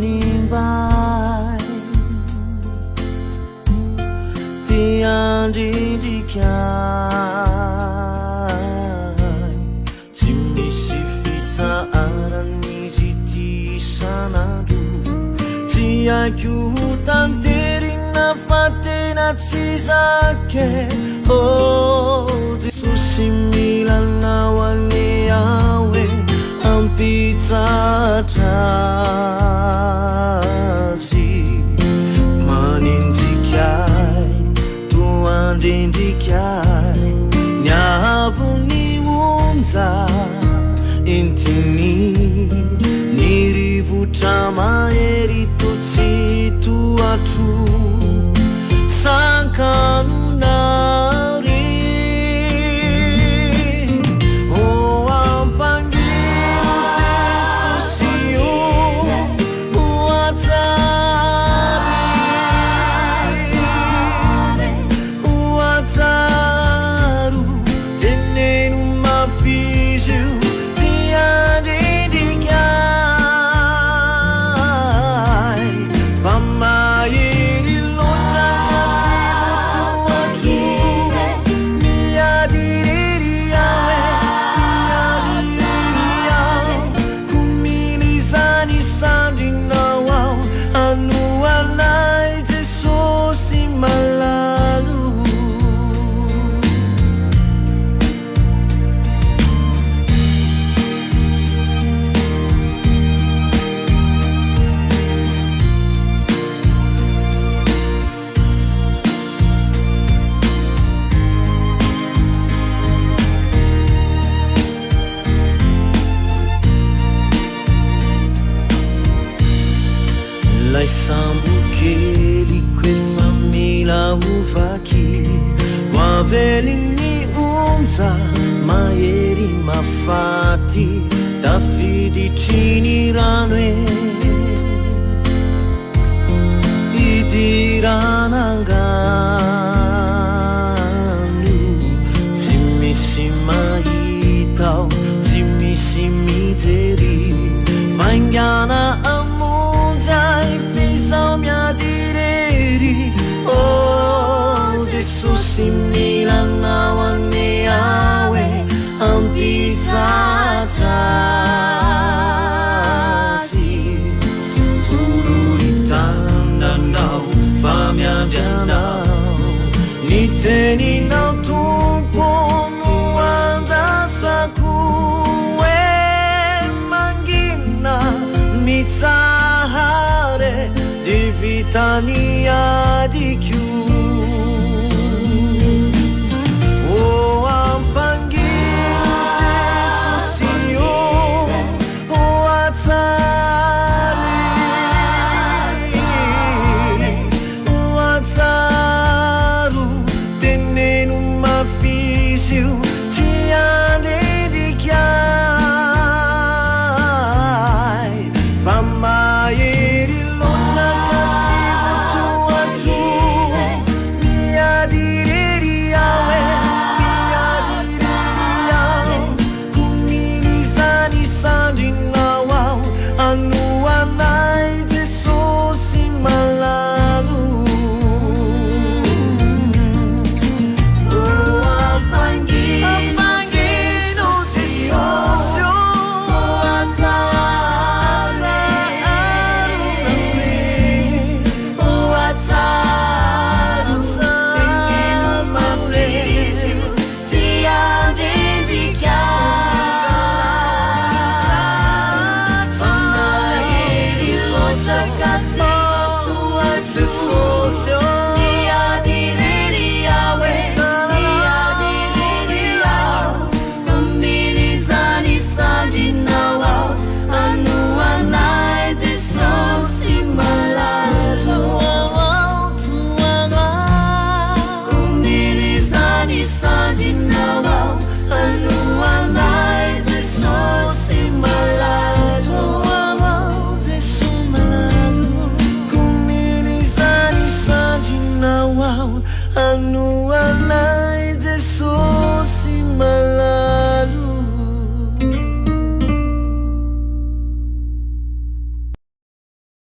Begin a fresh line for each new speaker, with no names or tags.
nimbai tiang di kai Jimmy sifita arani jiti sanadu Tia kyutan terina fatena tsizake Oh Susimilana wane awe Ampita tasi Manindikai Tuandindikai Nyavuni unza Intini Nirivutama eritotsi tuatu Sankanunari Lai sambu keli kwe famila uvaki Wavelini unza maeri mafati Davidi chini ranwe Idirananganu Timishima itau Timishimi teri Fanyana Fisomia direri Oh Jesus similana wane awe Ampita tasi Tururitan danau famia danau Niteni nau tumponu andasaku Mangina mitsa Divitania di